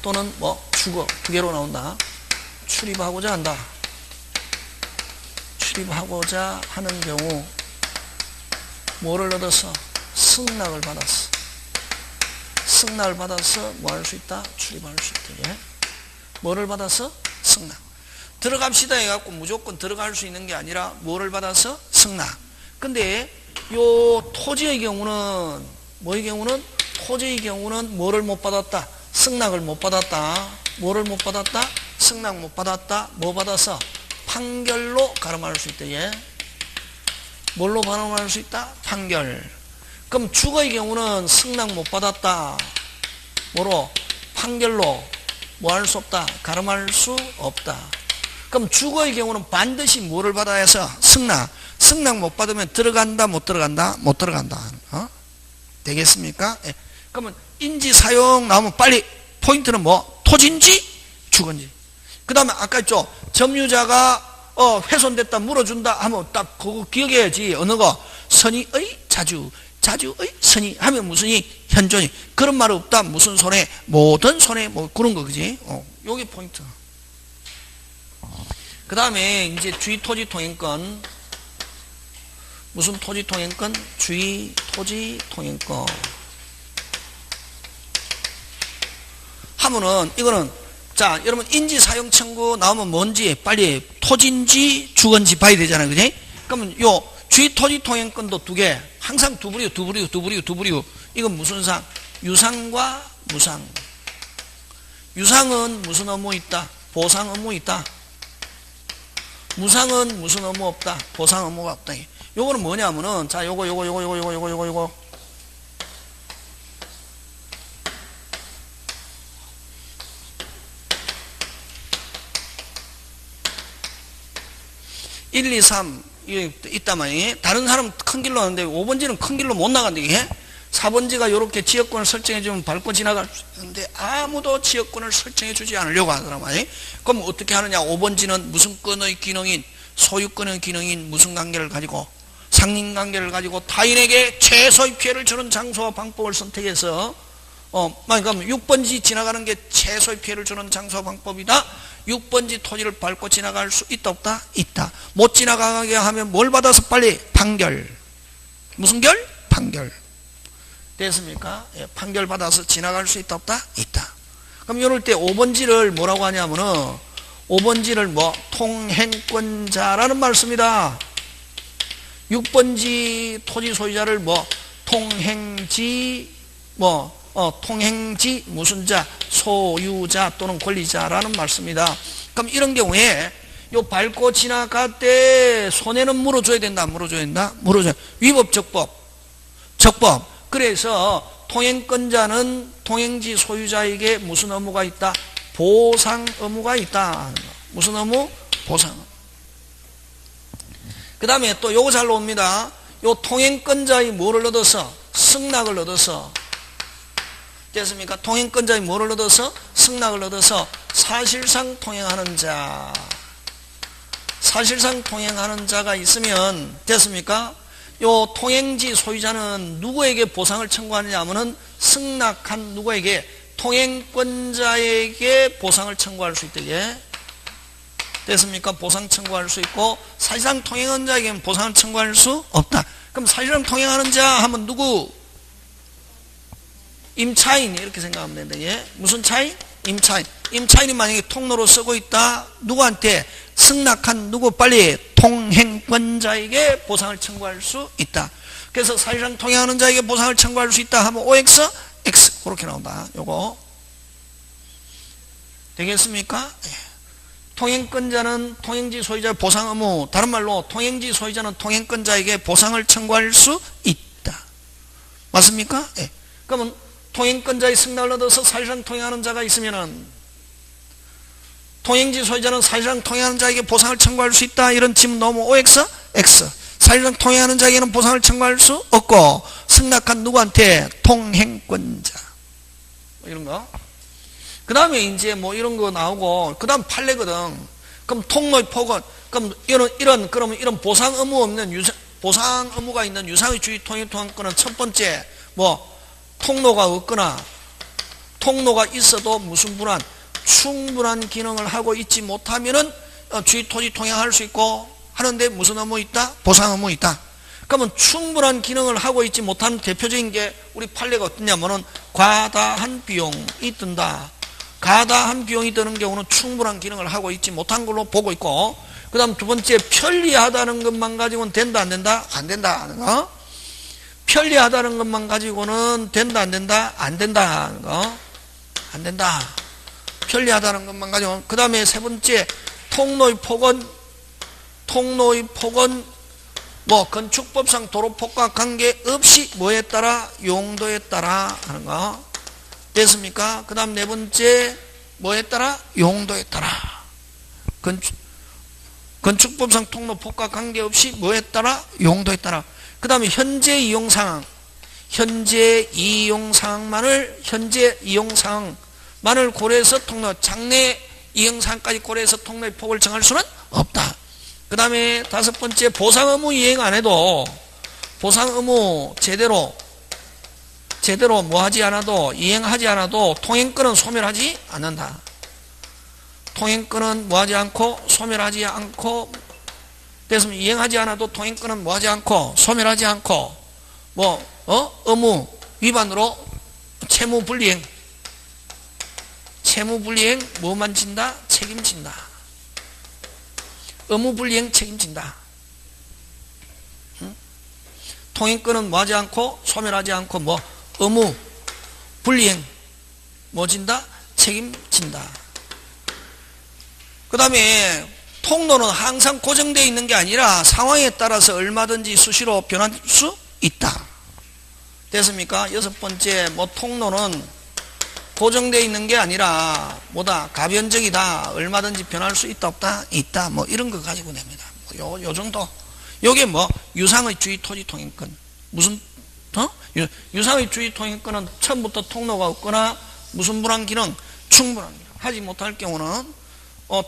또는 뭐 주거 2개로 나온다. 출입하고자 한다. 출입하고자 하는 경우 뭐를 얻어서 승낙을 받았어. 승낙을 받아서 뭐 할 수 있다? 출입할 수 있다. 예? 뭐를 받아서? 승낙. 들어갑시다 해갖고 무조건 들어갈 수 있는 게 아니라 뭐를 받아서? 승낙. 근데 요 토지의 경우는 뭐의 경우는? 토지의 경우는 뭐를 못 받았다? 승낙을 못 받았다. 뭐를 못 받았다? 승낙 못 받았다. 뭐 받아서? 판결로 가름할 수 있다. 예? 뭘로 가름할 수 있다? 판결. 그럼 주거의 경우는 승낙 못 받았다. 뭐로? 판결로 뭐 할 수 없다? 가름할 수 없다. 그럼 주거의 경우는 반드시 뭐를 받아야 해서? 승낙. 승낙 못 받으면 들어간다, 못 들어간다? 못 들어간다. 되겠습니까? 예. 그러면 인지 사용 나오면 빨리 포인트는 뭐? 토지인지 주거인지. 그 다음에 아까 있죠? 점유자가 훼손됐다 물어준다 하면 딱 그거 기억해야지. 어느 거? 선의의 자주. 자주의 선의 하면 무슨이? 현존이. 그런 말 없다. 무슨 손해? 모든 손해. 뭐 그런 거 그지? 요게 포인트. 그 다음에 이제 주의 토지 통행권. 무슨 토지 통행권? 주의 토지 통행권. 하면은 이거는 자 여러분 인지 사용 청구 나오면 뭔지 빨리 토지인지 주거인지 봐야 되잖아요. 그지? 그러면 요 주의 토지 통행권도 2개. 항상 두 부류. 이건 무슨 상? 유상과 무상. 유상은 무슨 의무 있다? 보상 의무 있다. 무상은 무슨 의무 없다? 보상 의무가 없다. 요거는 뭐냐면은 자 요거 1, 2, 3 이게 있단 말이에요. 다른 사람 큰 길로 하는데 5번지는 큰 길로 못 나간다. 이게 4번지가 이렇게 지역권을 설정해 주면 밟고 지나갈 수 있는데 아무도 지역권을 설정해 주지 않으려고 하더란 말이에요. 그럼 어떻게 하느냐? 5번지는 무슨 건의 기능인 소유권의 기능인 무슨 관계를 가지고 상린관계를 가지고 타인에게 최소의 피해를 주는 장소와 방법을 선택해서 그러니까 6번지 지나가는 게 최소의 피해를 주는 장소와 방법이다. 6번지 토지를 밟고 지나갈 수 있다 없다? 있다. 못 지나가게 하면 뭘 받아서 빨리? 판결. 무슨 결? 판결. 됐습니까? 예, 판결 받아서 지나갈 수 있다 없다? 있다. 그럼 이럴 때 5번지를 뭐라고 하냐면은 5번지를 뭐 통행권자라는 말 씁니다. 6번지 토지 소유자를 뭐 통행지 통행지 무슨 자 소유자 또는 권리자라는 말 씁니다. 그럼 이런 경우에 요 밟고 지나갈 때 손해는 물어줘야 된다, 물어줘야 된다, 물어줘야. 위법 적법. 그래서 통행권자는 통행지 소유자에게 무슨 의무가 있다? 보상 의무가 있다. 무슨 의무? 보상 의무. 그 다음에 또 요거 잘 나옵니다. 요 통행권자의 뭐를 얻어서? 승낙을 얻어서. 됐습니까? 통행권자의 뭐를 얻어서? 승낙을 얻어서 사실상 통행하는 자. 사실상 통행하는 자가 있으면 됐습니까? 요 통행지 소유자는 누구에게 보상을 청구하느냐 하면은 승낙한 누구에게? 통행권자에게 보상을 청구할 수 있다. 예? 됐습니까? 보상 청구할 수 있고 사실상 통행하는 자에게는 보상을 청구할 수 없다. 그럼 사실상 통행하는 자 하면 누구? 임차인 이렇게 생각하면 된다. 예? 무슨 차인? 임차인. 임차인이 만약에 통로로 쓰고 있다. 누구한테? 승낙한 누구? 빨리 통행권자에게 보상을 청구할 수 있다. 그래서 사실상 통행하는 자에게 보상을 청구할 수 있다 하면 OX, X 그렇게 나온다. 요거 되겠습니까? 예. 통행권자는 통행지 소유자 보상 의무, 다른 말로 통행지 소유자는 통행권자에게 보상을 청구할 수 있다. 맞습니까? 예. 그러면 통행권자의 승낙을 얻어서 사실상 통행하는 자가 있으면은 통행지 소유자는 사실상 통행하는 자에게 보상을 청구할 수 있다. 이런 지문 넣으면 OX, X. 사실상 통행하는 자에게는 보상을 청구할 수 없고 승낙한 누구한테? 통행권자. 뭐 이런 거. 그 다음에 이제 뭐 이런 거 나오고 그 다음 판례거든. 그럼 통로의 폭언. 그럼 이런 보상 의무 없는 보상 의무가 있는 유상의 주의 통행권은 첫 번째 뭐 통로가 없거나 통로가 있어도 무슨 불안? 충분한 기능을 하고 있지 못하면은 주의 토지 통행할 수 있고 하는데 무슨 의무 있다? 보상 의무 있다. 그러면 충분한 기능을 하고 있지 못하는 대표적인 게 우리 판례가 어떠냐면은 과다한 비용이 든다. 과다한 비용이 드는 경우는 충분한 기능을 하고 있지 못한 걸로 보고 있고, 그 다음 두 번째 편리하다는 것만 가지고는 된다 안 된다? 안 된다 하는 거. 편리하다는 것만 가지고는 된다 안 된다? 안 된다 하는 거. 안 된다. 편리하다는 것만 가지고. 그 다음에 세 번째 통로의 폭언 뭐 건축법상 도로폭과 관계없이 뭐에 따라? 용도에 따라 하는 거. 됐습니까? 그 다음 네 번째 뭐에 따라? 용도에 따라. 건축법상 통로폭과 관계없이 뭐에 따라? 용도에 따라. 그 다음에 현재 이용 상황만을 고려해서 통로, 장래 이용 상황까지 고려해서 통로의 폭을 정할 수는 없다. 그 다음에 다섯 번째 보상 의무 이행 안 해도, 보상 의무 제대로 뭐 하지 않아도, 이행하지 않아도 통행권은 소멸하지 않는다. 통행권은 뭐 하지 않고 소멸하지 않고, 됐으면 이행하지 않아도 통행권은 뭐 하지 않고 소멸하지 않고, 의무 위반으로 채무불이행 뭐만 진다? 책임진다. 의무불이행 책임진다. 응? 통행권은 뭐 하지 않고 소멸하지 않고 뭐 의무 불이행 뭐 진다? 책임진다. 그 다음에 통로는 항상 고정되어 있는 게 아니라 상황에 따라서 얼마든지 수시로 변할 수 있다. 됐습니까? 여섯 번째 뭐 통로는 고정되어 있는 게 아니라 뭐다? 가변적이다. 얼마든지 변할 수 있다 없다? 있다. 뭐 이런 거 가지고 냅니다. 요 정도. 요게 뭐 유상의 주의 토지 통행권. 무슨 유상의 주의 통행권은 처음부터 통로가 없거나 무슨 불안 기능, 충분한 기능 하지 못할 경우는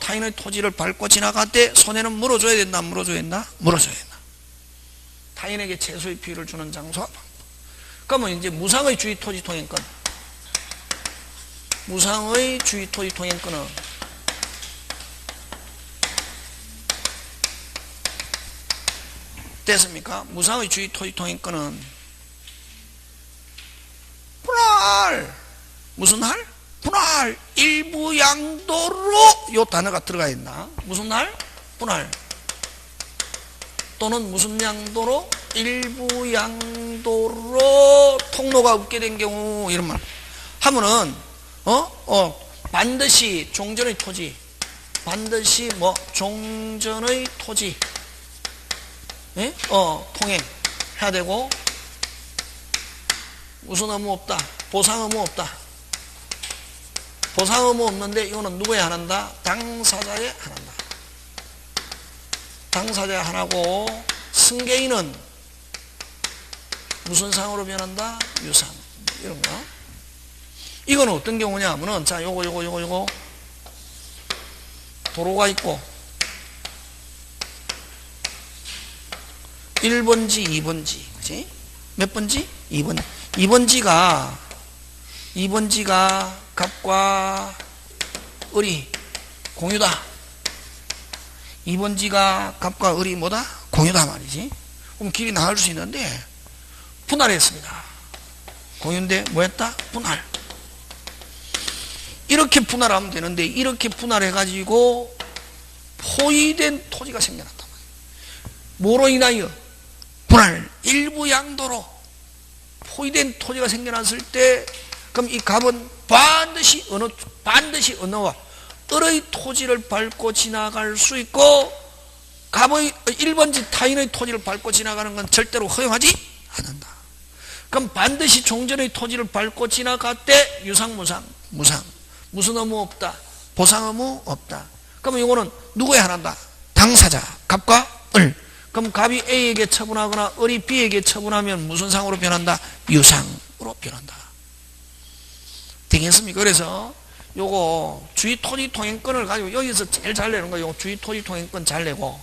타인의 토지를 밟고 지나갈 때 손해는 물어줘야 된다, 물어줘야 된다? 물어줘야 된다. 타인에게 최소의 피해를 주는 장소와 방법. 그러면 이제 무상의 주의 토지 통행권. 무상의 주의 토지 통행권은 됐습니까? 무상의 주의 토지 통행권은 분할. 무슨 할? 분할. 일부 양도로 요 단어가 들어가 있나? 무슨 할? 분할. 또는 무슨 양도로? 일부 양도로 통로가 없게 된 경우 이런 말 하면은 반드시 종전의 토지, 반드시 뭐 종전의 토지 통행해야 되고 무슨 의무 없다? 보상 의무 없다. 보상 의무 없는데 이거는 누구에 한한다? 당사자에 한한다. 당사자에 한하고 승계인은 무슨 상으로 변한다? 유상. 이런 거. 이건 어떤 경우냐 하면은 자, 요거 도로가 있고 1번지, 2번지. 그치? 몇 번지? 2번. 2번지가 갑과 을이 공유다. 2번지가 갑과 을이 뭐다? 공유다 말이지. 그럼 길이 나갈 수 있는데 분할했습니다. 공유인데 뭐였다? 분할. 이렇게 분할하면 되는데 이렇게 분할해가지고 포위된 토지가 생겨났단 말이에요. 뭐로 인하여? 분할. 일부 양도로 포위된 토지가 생겨났을 때 그럼 이 갑은 반드시 어느와 을의 토지를 밟고 지나갈 수 있고 갑의 1번지 타인의 토지를 밟고 지나가는 건 절대로 허용하지 않는다. 그럼 반드시 종전의 토지를 밟고 지나갈 때 유상, 무상. 무슨 의무 없다? 보상 의무 없다. 그러면 이거는 누구에 한한다? 당사자, 갑과 을. 그럼 갑이 A에게 처분하거나 을이 B에게 처분하면 무슨 상으로 변한다? 유상으로 변한다. 되겠습니까? 그래서 요거 주의토지통행권을 가지고 여기서 제일 잘 내는 거 요거 주의토지통행권 잘 내고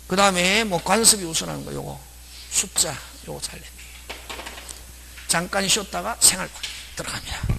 그 다음에 뭐 관습이 우선하는 거 요거 숫자 요거 잘 냅니다. 잠깐 쉬었다가 생활권 들어갑니다.